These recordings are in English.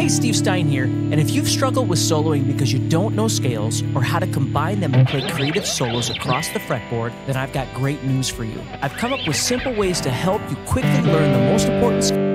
Hey, Steve Stein here, and if you've struggled with soloing because you don't know scales or how to combine them and play creative solos across the fretboard, then I've got great news for you. I've come up with simple ways to help you quickly learn the most important skills.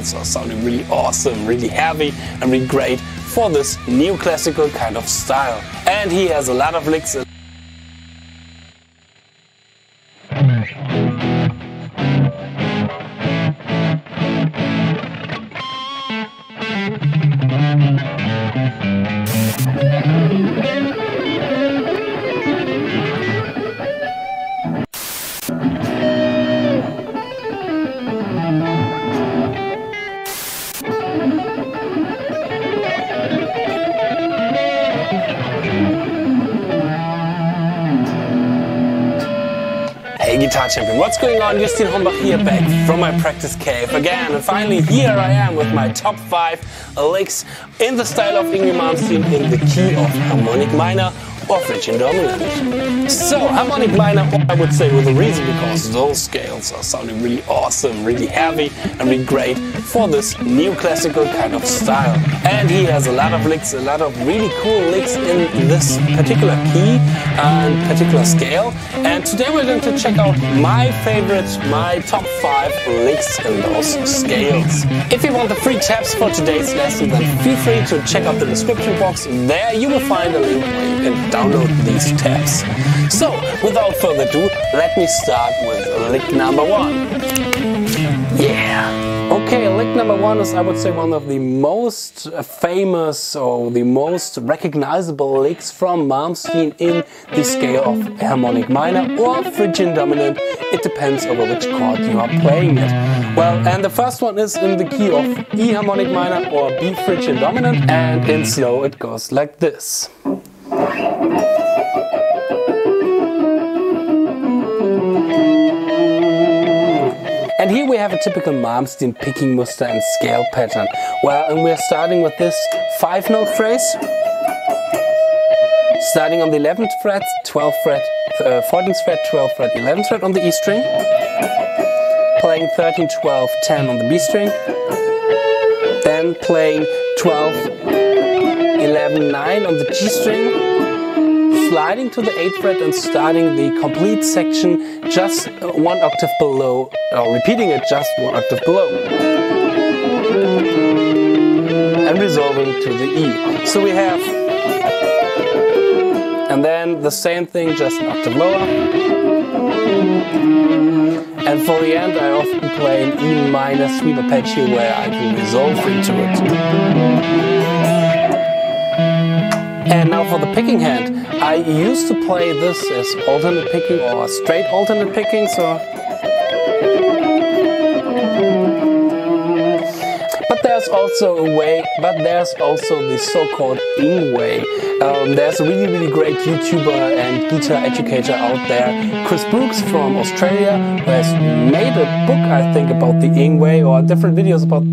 scales are sounding really awesome, really heavy, and really great for this neoclassical kind of style. And he has a lot of licks. Hey Guitar Champion, what's going on? Justin Hombach here, back from my practice cave again, and finally here I am with my top 5 licks in the style of Yngwie Malmsteen in the key of harmonic minor or Phrygian dominant. So harmonic minor, I would say with a reason, because those scales are sounding really awesome, really heavy, and really great for this neoclassical kind of style. And he has a lot of licks, a lot of really cool licks in this particular key and particular scale. And today we're going to check out my favorites, my top 5 licks in those scales. If you want the free tabs for today's lesson, then feel free to check out the description box. There you will find a link where you can download these tabs. So without further ado, let me start with lick number 1. Yeah! Okay, lick number 1 is, I would say, one of the most famous or the most recognizable licks from Malmsteen in the scale of harmonic minor or Phrygian dominant. It depends over which chord you are playing it. Well, and the first one is in the key of E harmonic minor or B Phrygian dominant, and in slow it goes like this. And here we have a typical Malmsteen picking muster and scale pattern. Well, and we're starting with this 5-note phrase. Starting on the 11th fret, 12th fret, 14th fret, 12th fret, 11th fret on the E string. Playing 13, 12, 10 on the B string. Then playing 12, 11, 9 on the G string. Sliding to the 8th fret and starting the complete section just 1 octave below, or repeating it just 1 octave below. And resolving to the E. So we have, and then the same thing, just an octave lower. And for the end I often play an E minor sweep arpeggio where I can resolve into it. And now for the picking hand, I used to play this as alternate picking or straight alternate picking, so. But there's also a way, there's also the so-called Yng way. There's a really great YouTuber and guitar educator out there, Chris Brooks from Australia, who has made a book, I think, about the Yng way, or different videos about.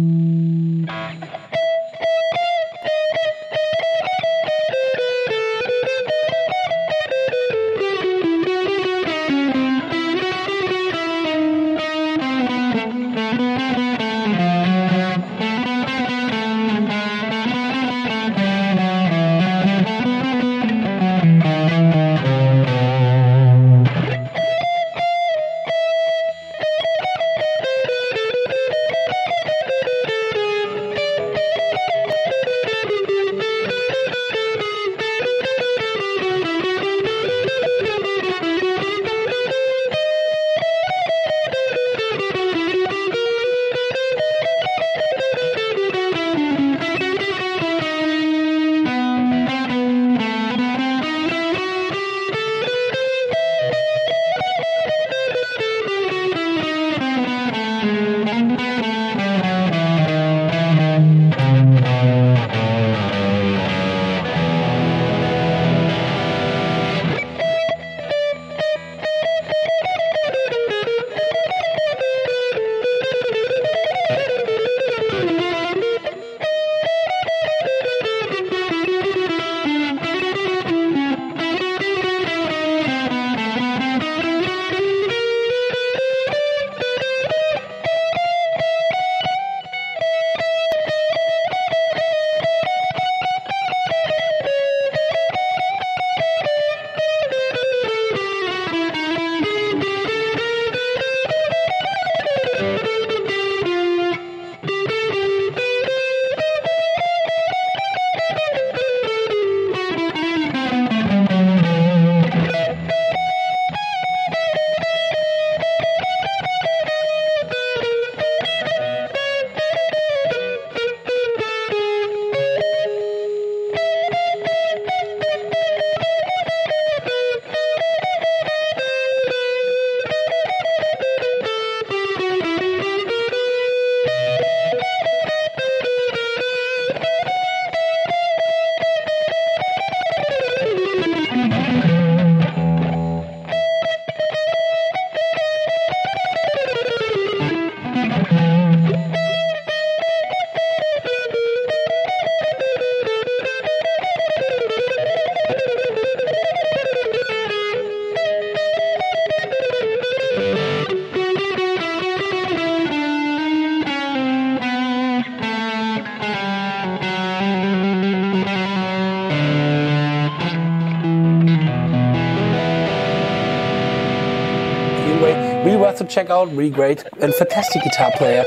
worth to check out, really great and fantastic guitar player,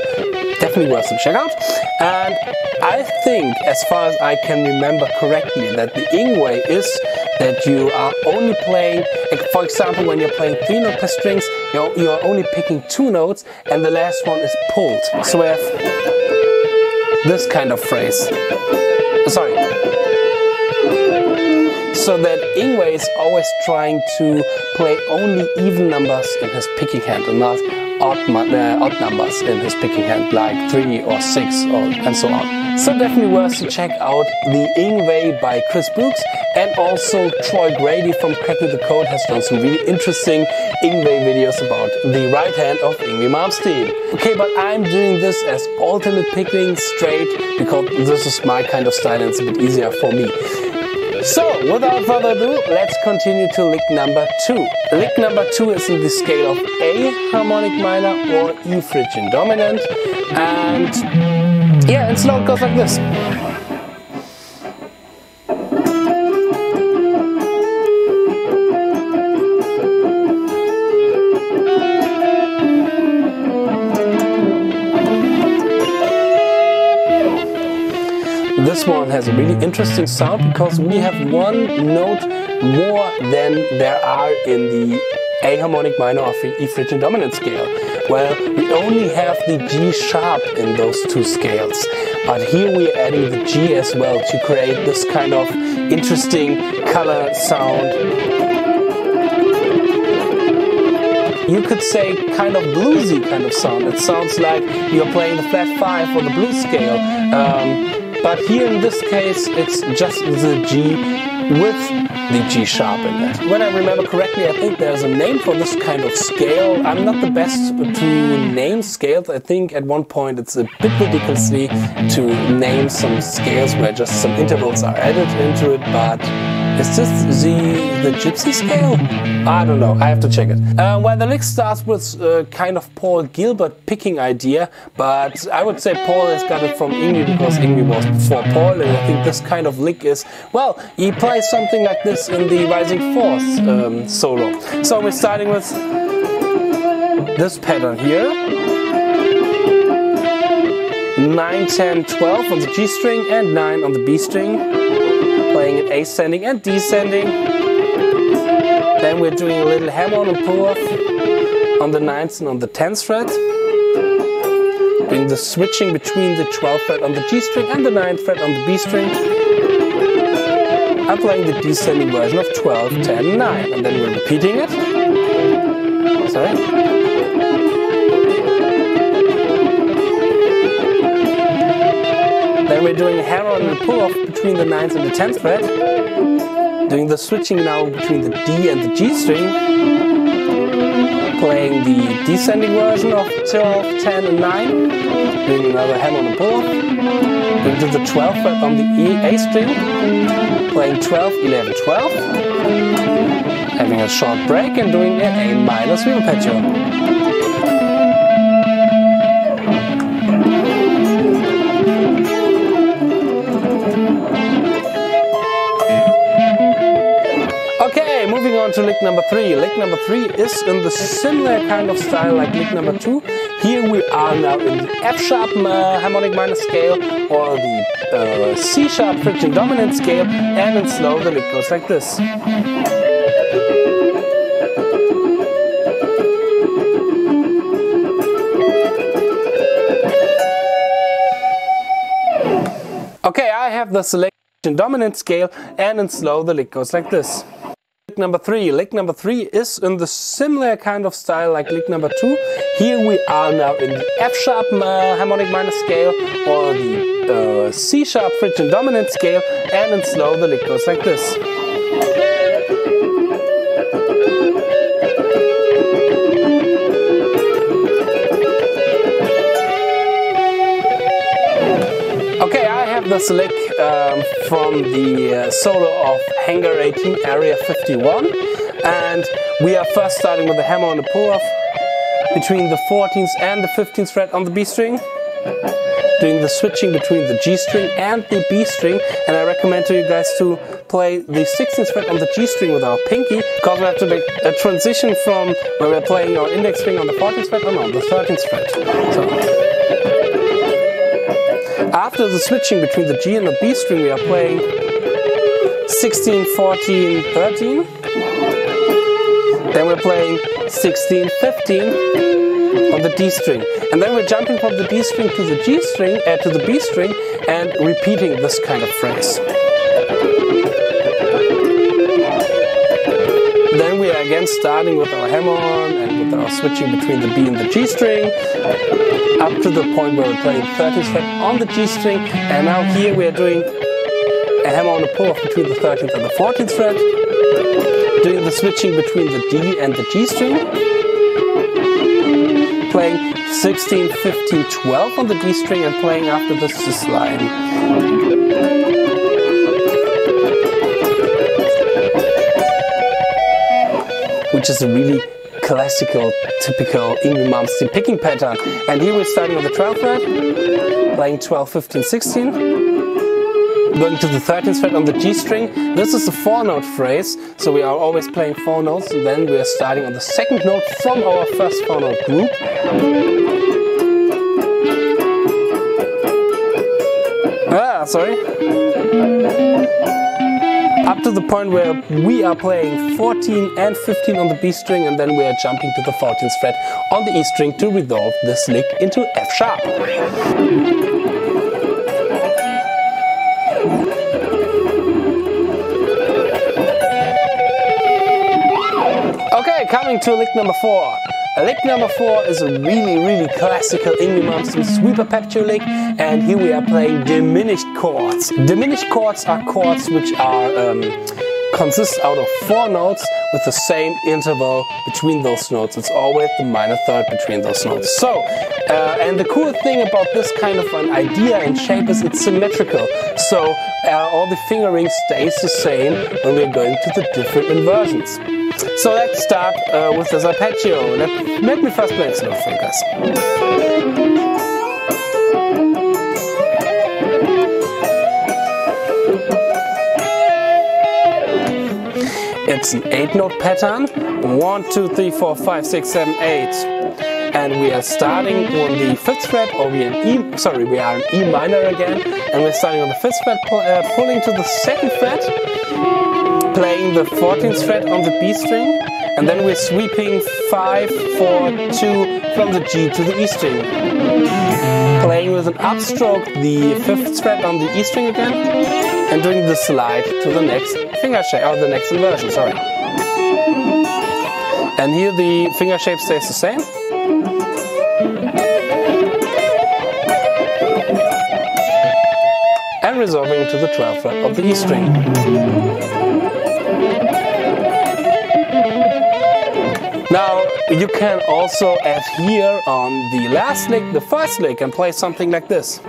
definitely worth to check out. And I think, as far as I can remember correctly, that the Ingwe is that you are only playing, for example, when you're playing 3-note per strings, you're only picking 2 notes and the last one is pulled. So we have this kind of phrase. Sorry. So that Ingwe is always trying to play only even numbers in his picking hand and not odd numbers in his picking hand, like 3 or 6 and so on. So definitely worth to check out the Ingwe by Chris Brooks, and also Troy Grady from Cracking the Code has done some really interesting Ingwe videos about the right hand of Yngwie Malmsteen. Okay, but I'm doing this as alternate picking straight because this is my kind of style and it's a bit easier for me. So, without further ado, let's continue to lick number 2. Lick number 2 is in the scale of A harmonic minor or E Phrygian dominant, and yeah, in slow it goes like this. This one has a really interesting sound because we have 1 note more than there are in the A harmonic minor or E Phrygian dominant scale. Well, we only have the G sharp in those 2 scales, but here we are adding the G as well to create this kind of interesting color sound. You could say kind of bluesy kind of sound. It sounds like you're playing the flat 5 or the blues scale. But here in this case, it's just the G with the G sharp in it. When I remember correctly, I think there's a name for this kind of scale. I'm not the best to name scales. I think at one point it's a bit ridiculously to name some scales where just some intervals are added into it, but is this the gypsy scale? I don't know, I have to check it. Well, the lick starts with kind of Paul Gilbert picking idea, but I would say Paul has got it from Yngwie because Yngwie was before Paul, and I think this kind of lick is, well, he plays something like this in the Rising Force solo. So we're starting with this pattern here. 9, 10, 12 on the G string and 9 on the B string. Playing it ascending and descending. Then we're doing a little hammer-on and pull-off on the 9th and on the 10th fret. Doing the switching between the 12th fret on the G string and the 9th fret on the B string. I'm playing the descending version of 12, 10, 9, and then we're repeating it. Sorry. Then we're doing a hammer-on and pull-off between the 9th and the 10th fret. Doing the switching now between the D and the G string. Playing the descending version of 12, 10 and 9. Doing another hammer-on and pull-off. Going to the 12th fret on the A string. Playing 12, 11, 12. Having a short break and doing an A minor sweep arpeggio. Moving on to lick number 3. Lick number 3 is in the similar kind of style like lick number 2. Here we are now in the F sharp harmonic minor scale or the C sharp Phrygian dominant scale, and in slow the lick goes like this. Okay, I have the selection dominant scale, and in slow the lick goes like this. Lick number 3. Lick number 3 is in the similar kind of style like lick number 2. Here we are now in the F sharp harmonic minor scale or the C sharp Phrygian dominant scale, and in slow the lick goes like this. Okay, I have this lick from the solo of Hangar 18 Area 51, and we are first starting with the hammer on the pull-off between the 14th and the 15th fret on the B string. doing the switching between the G string and the B string, and I recommend to you guys to play the 16th fret on the G string with our pinky, because we have to make a transition from where we're playing our index finger on the 14th fret on the 13th fret. So after the switching between the G and the B string, we are playing 16, 14, 13. Then we're playing 16, 15 on the D string. And then we're jumping from the D string to the G string, to the B string, and repeating this kind of phrase. Then we are again starting with our hammer-on and with our switching between the B and the G string, up to the point where we're playing 13th fret on the G string. And now here we are doing a hammer-on pull-off between the 13th and the 14th fret, doing the switching between the D and the G string, playing 16, 15, 12 on the D string, and playing after this line. Which is a really classical, typical Ingrid Malmsteen picking pattern. And here we're starting on the 12th fret, playing 12, 15, 16, going to the 13th fret on the G string. This is a 4-note phrase, so we are always playing 4 notes, and then we are starting on the 2nd note from our first 4-note group. Up to the point where we are playing 14 and 15 on the B string, and then we are jumping to the 14th fret on the E string to resolve this lick into F sharp. Okay, coming to lick number 4. Lick number 4 is a really classical Ingrid Malmsteen sweep arpeggio lick, and here we are playing diminished chords. Diminished chords are chords which are consist out of 4 notes with the same interval between those notes. It's always the minor third between those notes. So, and the cool thing about this kind of an idea and shape is it's symmetrical. So all the fingering stays the same when we're going to the different inversions. So let's start with this arpeggio. Let me first play it slow for you guys. It's an 8-note pattern. 1, 2, 3, 4, 5, 6, 7, 8. And we are starting on the 5th fret, or we are in E minor again. And we're starting on the 5th fret, pulling to the 2nd fret, playing the 14th fret on the B string, and then we're sweeping 5, 4, 2 from the G to the E string. Playing with an upstroke the 5th fret on the E string again, and doing the slide to the next finger shape, or the next inversion, sorry. And here the finger shape stays the same. And resolving to the 12th fret of the E string. Now, you can also add here on the last lick, the first lick, and play something like this.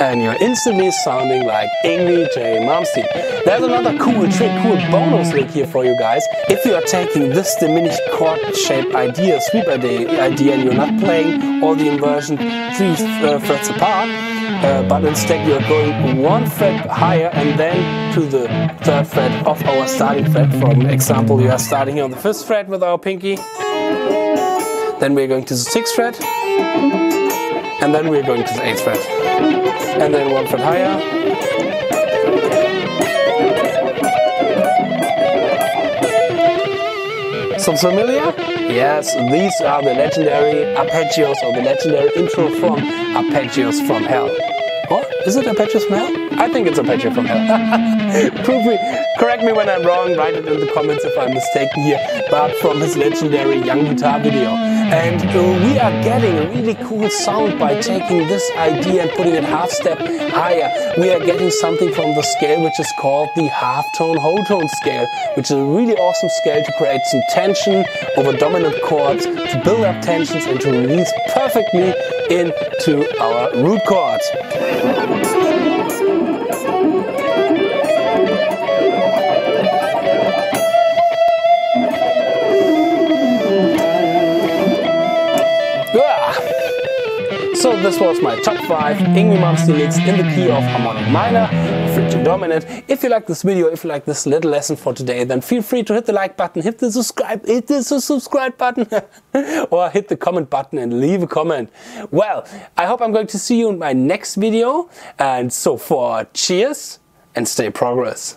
And you're instantly sounding like Ingrid J. Malmsteen. There's another cool trick, cool bonus lick here for you guys. If you are taking this diminished chord shape idea, sweep idea, and you're not playing all the inversion 3 frets apart, but instead you're going 1 fret higher and then to the 3rd fret of our starting fret. For example, you are starting here on the 5th fret with our pinky, then we're going to the 6th fret, and then we're going to the 8th fret, and then 1 fret higher, sounds familiar? Yes, these are the legendary arpeggios, or the legendary intro from Arpeggios from Hell. Or is it Arpeggios from Hell? I think it's Arpeggio from Hell. Correct me when I'm wrong, write it in the comments if I'm mistaken here, but from his legendary young guitar video. And we are getting a really cool sound by taking this idea and putting it half step higher. We are getting something from the scale which is called the half-tone whole tone scale, which is a really awesome scale to create some tension over dominant chords, to build up tensions and to release perfectly into our root chords. So this was my top 5 Yngwie Malmsteen licks in the key of harmonic minor, frigid dominant. If you like this video, if you like this little lesson for today, then feel free to hit the like button, hit the subscribe button, or hit the comment button and leave a comment. Well, I hope I'm going to see you in my next video. And so far, cheers and stay progress.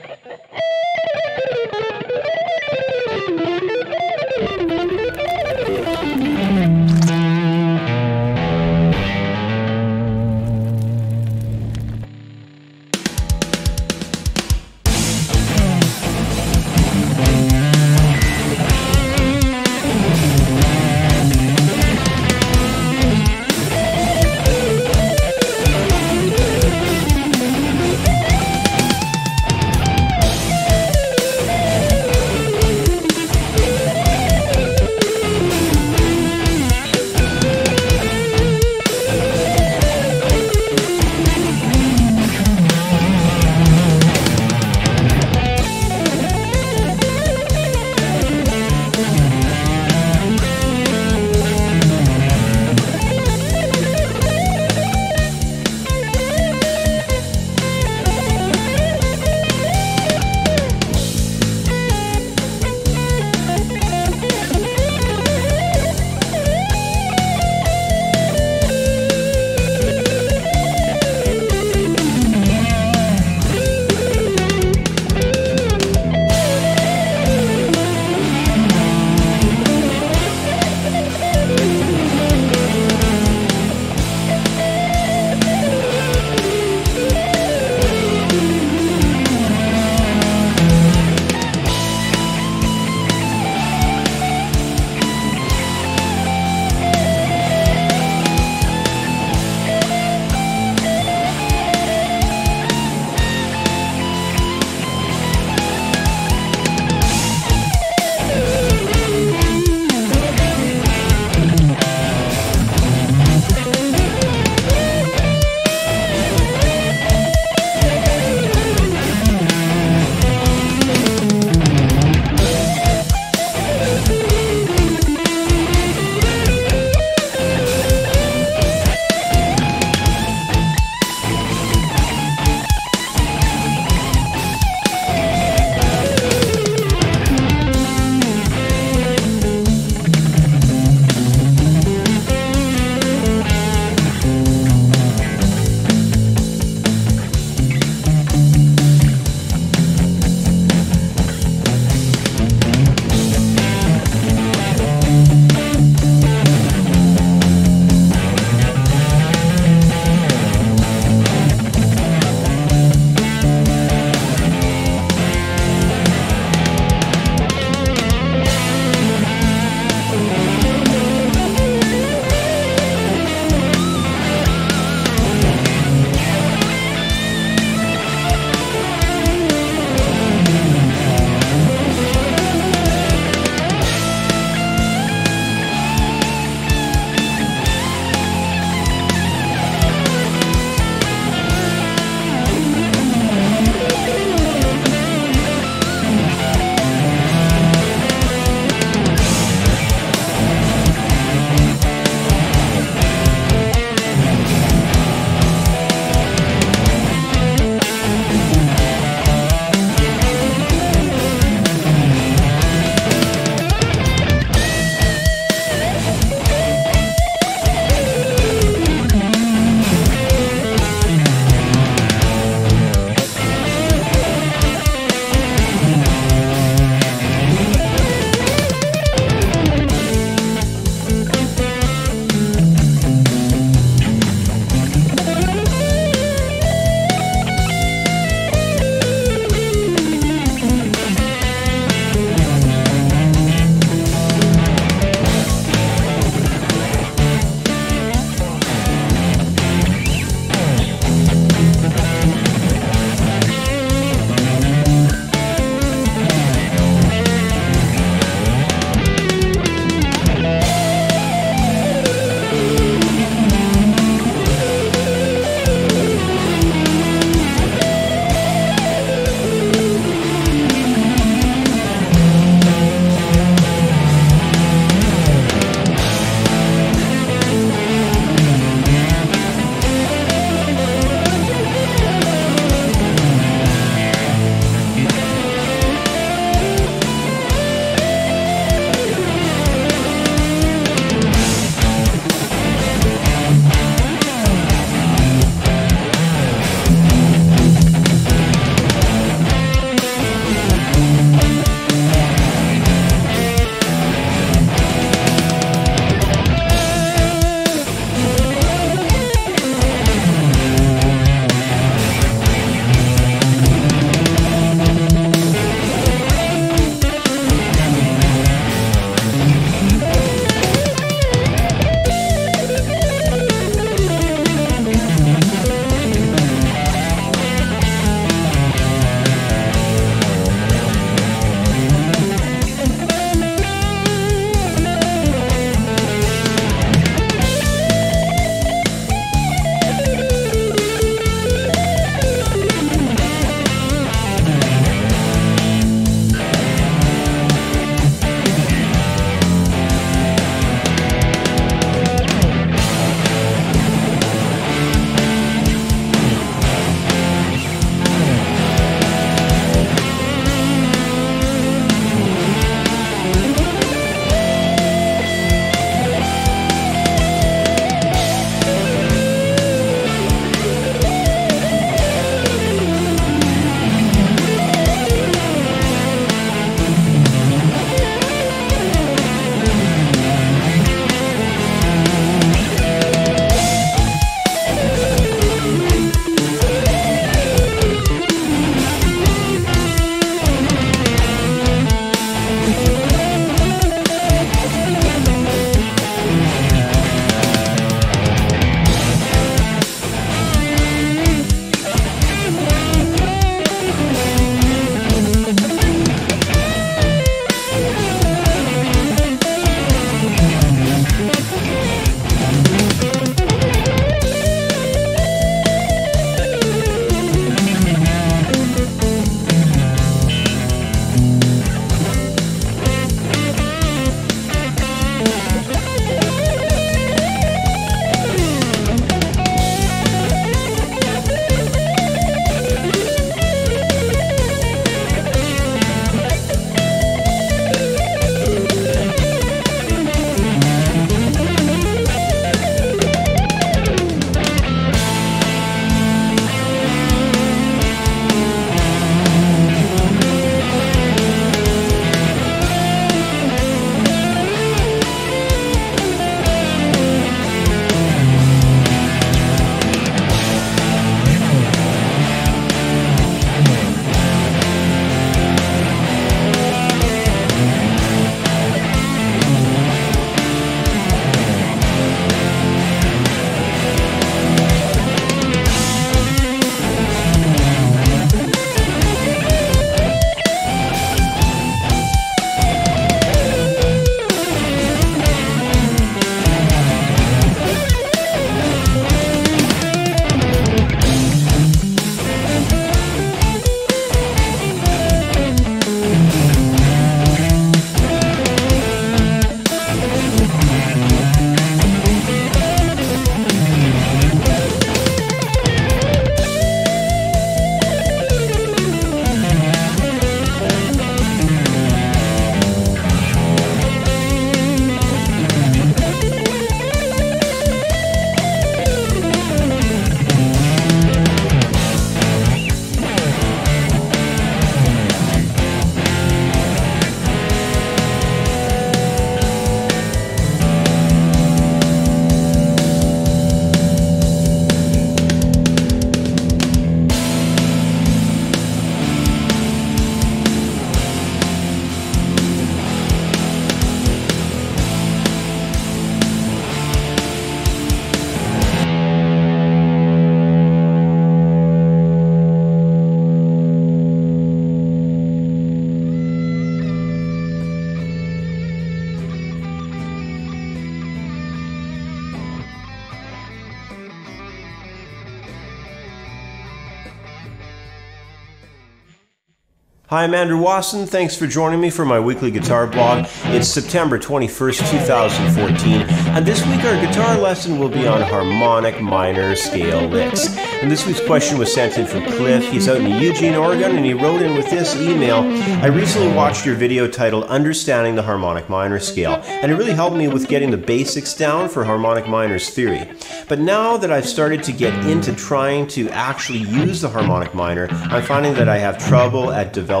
Hi, I'm Andrew Wasson. Thanks for joining me for my weekly guitar blog. It's September 21st, 2014, and this week our guitar lesson will be on harmonic minor scale licks. And this week's question was sent in from Cliff. He's out in Eugene, Oregon, and he wrote in with this email: I recently watched your video titled Understanding the Harmonic Minor Scale, and it really helped me with getting the basics down for harmonic minors theory. But now that I've started to get into trying to actually use the harmonic minor, I'm finding that I have trouble at developing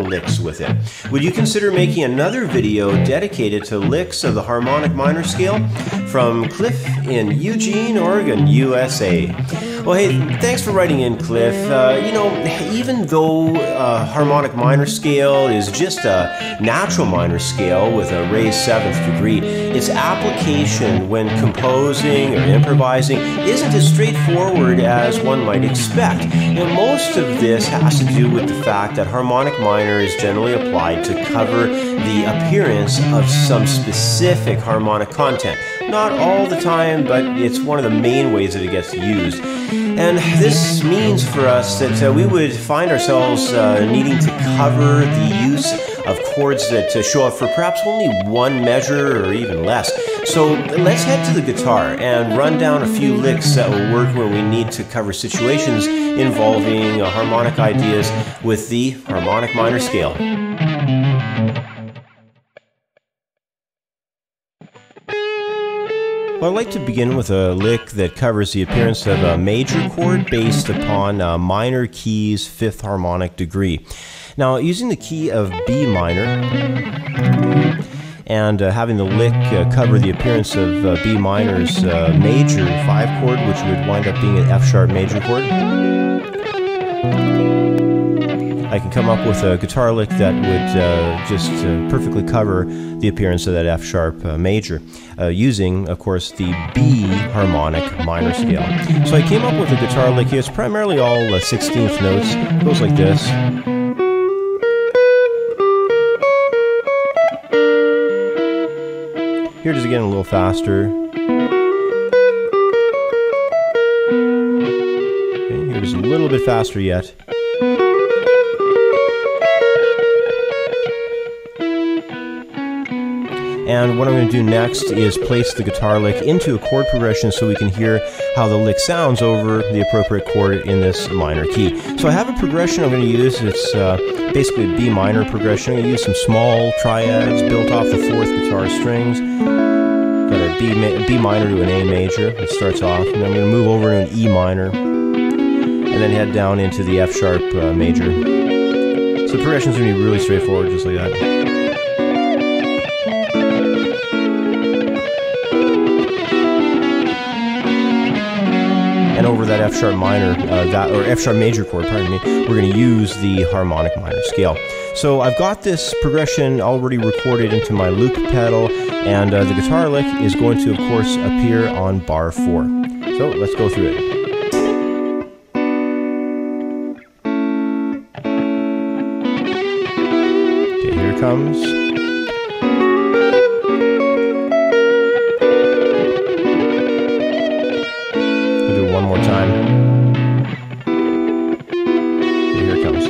licks with it. Would you consider making another video dedicated to licks of the harmonic minor scale? From Cliff in Eugene, Oregon, USA. Well, hey, thanks for writing in, Cliff. Even though harmonic minor scale is just a natural minor scale with a raised 7th degree, its application when composing or improvising isn't as straightforward as one might expect. Most of this has to do with the fact that harmonic minor is generally applied to cover the appearance of some specific harmonic content. Not all the time, but it's one of the main ways that it gets used. And this means for us that we would find ourselves needing to cover the use of chords that show up for perhaps only one measure or even less. So let's head to the guitar and run down a few licks that will work when we need to cover situations involving harmonic ideas with the harmonic minor scale. Well, I'd like to begin with a lick that covers the appearance of a major chord based upon a minor key's 5th harmonic degree. Now, using the key of B minor and having the lick cover the appearance of B minor's major 5 chord, which would wind up being an F sharp major chord, I can come up with a guitar lick that would just perfectly cover the appearance of that F sharp major, using, of course, the B harmonic minor scale. So I came up with a guitar lick here. It's primarily all 16th notes. It goes like this. Here it is again, a little faster. Okay, here it is a little bit faster yet. And what I'm going to do next is place the guitar lick into a chord progression so we can hear how the lick sounds over the appropriate chord in this minor key. So I have a progression I'm going to use. It's basically a B minor progression. I'm going to use some small triads built off the 4th guitar strings. Got a B minor to an A major. It starts off, and then I'm going to move over to an E minor, and then head down into the F sharp major. So the progression is going to be really straightforward, just like that. And over that F sharp minor, or F sharp major chord, pardon me, we're going to use the harmonic minor scale. So I've got this progression already recorded into my loop pedal, and the guitar lick is going to, of course, appear on bar 4. So let's go through it. Okay, here it comes. One more time. Okay, here it comes.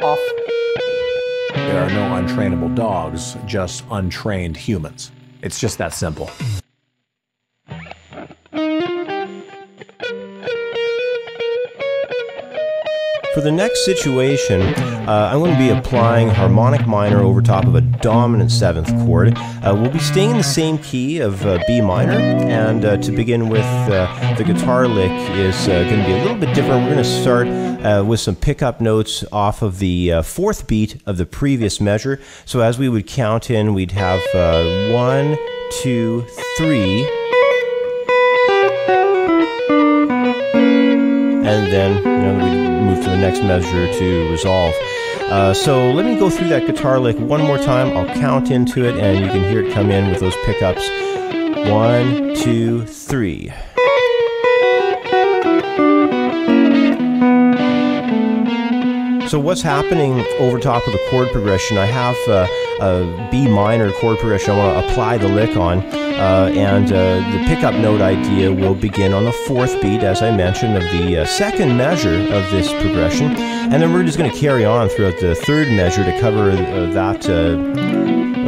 Off. There are no untrainable dogs, just untrained humans. It's just that simple. For the next situation, I'm going to be applying harmonic minor over top of a dominant 7th chord. We'll be staying in the same key of B minor, and to begin with, the guitar lick is going to be a little bit different. We're going to start with some pickup notes off of the 4th beat of the previous measure. So as we would count in, we'd have 1, 2, 3, and then we move to the next measure to resolve. So let me go through that guitar lick one more time. I'll count into it, and you can hear it come in with those pickups. 1, 2, 3. So what's happening over top of the chord progression, I have a B minor chord progression I want to apply the lick on. and the pickup note idea will begin on the 4th beat, as I mentioned, of the second measure of this progression, and then we're just going to carry on throughout the 3rd measure to cover that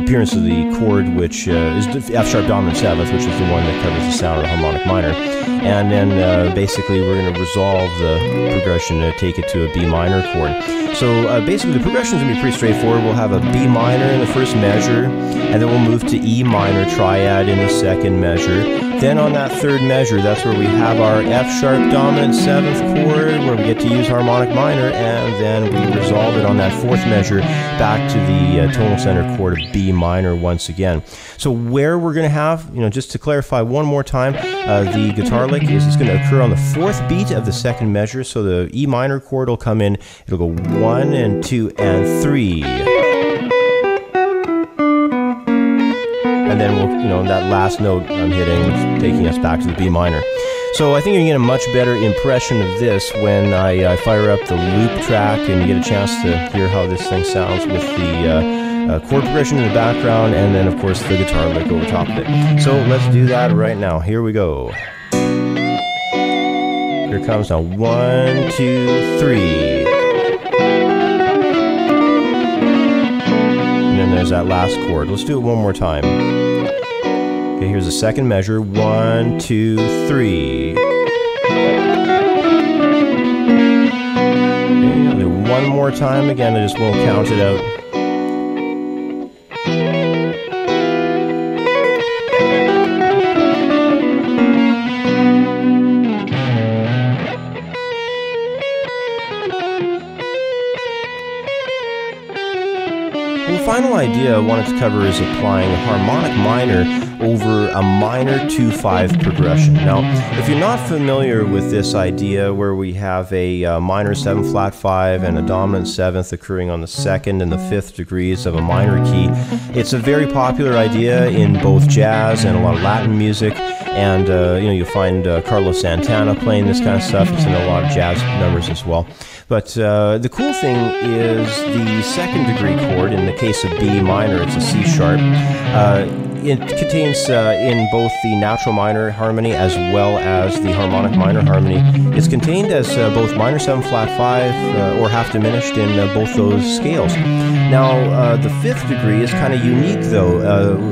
appearance of the chord, which is F sharp dominant 7th, which is the one that covers the sound of the harmonic minor. And then basically we're going to resolve the progression to take it to a B minor chord. So basically the progression is going to be pretty straightforward. We'll have a B minor in the 1st measure, and then we'll move to E minor triad in the 2nd measure. Then on that 3rd measure, that's where we have our F sharp dominant 7th chord, where we get to use harmonic minor, and then we resolve it on that 4th measure back to the tonal center chord of B minor once again. So where we're going to have, just to clarify one more time, the guitar lick is it's going to occur on the 4th beat of the 2nd measure. So the E minor chord will come in, it'll go 1 and 2 and 3. And then we'll, that last note I'm hitting is taking us back to the B minor. So I think you can get a much better impression of this when I fire up the loop track and you get a chance to hear how this thing sounds with the chord progression in the background, and then of course the guitar lick over top of it. So let's do that right now. Here we go. Here comes now 1, 2, 3. And then there's that last chord. Let's do it one more time. Okay, here's the 2nd measure. 1, 2, 3. Okay, one more time again. I just won't count it out. The final idea I wanted to cover is applying a harmonic minor over a minor 2-5 progression. Now, if you're not familiar with this idea where we have a minor 7 flat 5 and a dominant 7th occurring on the 2nd and the 5th degrees of a minor key, it's a very popular idea in both jazz and a lot of Latin music, and you'll find Carlos Santana playing this kind of stuff. It's in a lot of jazz numbers as well. But the cool thing is the 2nd degree chord. In the case of B minor, it's a C sharp. It contains in both the natural minor harmony as well as the harmonic minor harmony. It's contained as both minor 7 flat 5 or half diminished in both those scales. Now, the 5th degree is kind of unique though.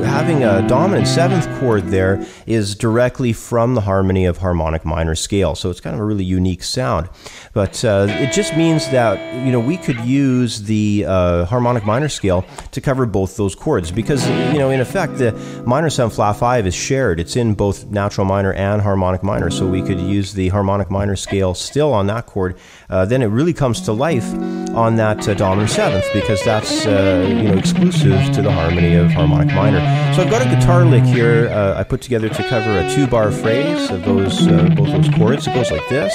Having a dominant 7th chord there is directly from the harmony of harmonic minor scale, so it's kind of a really unique sound. But it just means that we could use the harmonic minor scale to cover both those chords, because in effect the minor 7 flat 5 is shared. It's in both natural minor and harmonic minor, so we could use the harmonic minor scale still on that chord. Then it really comes to life on that dominant 7th, because that's exclusive to the harmony of harmonic minor. So I've got a guitar lick here I put together to cover a 2-bar phrase of those both those chords. It goes like this.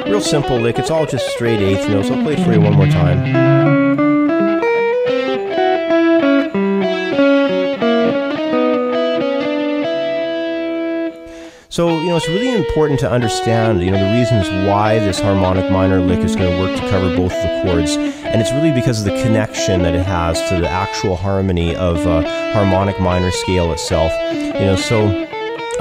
Real simple lick. It's all just straight 8th notes. I'll play it for you one more time. So, it's really important to understand, the reasons why this harmonic minor lick is going to work to cover both the chords. And it's really because of the connection that it has to the actual harmony of harmonic minor scale itself. So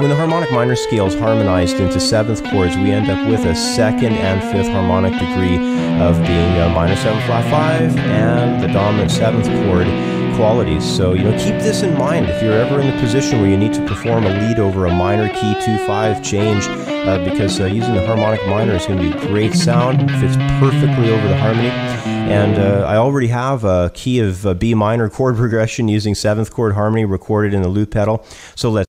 when the harmonic minor scale is harmonized into 7th chords, we end up with a 2nd and 5th harmonic degree of being a minor 7 flat 5 and the dominant 7th chord qualities. So, keep this in mind if you're ever in the position where you need to perform a lead over a minor key 2-5 change, because using the harmonic minor is going to be a great sound. It fits perfectly over the harmony. And I already have a key of B minor chord progression using 7th chord harmony recorded in the loop pedal. So let's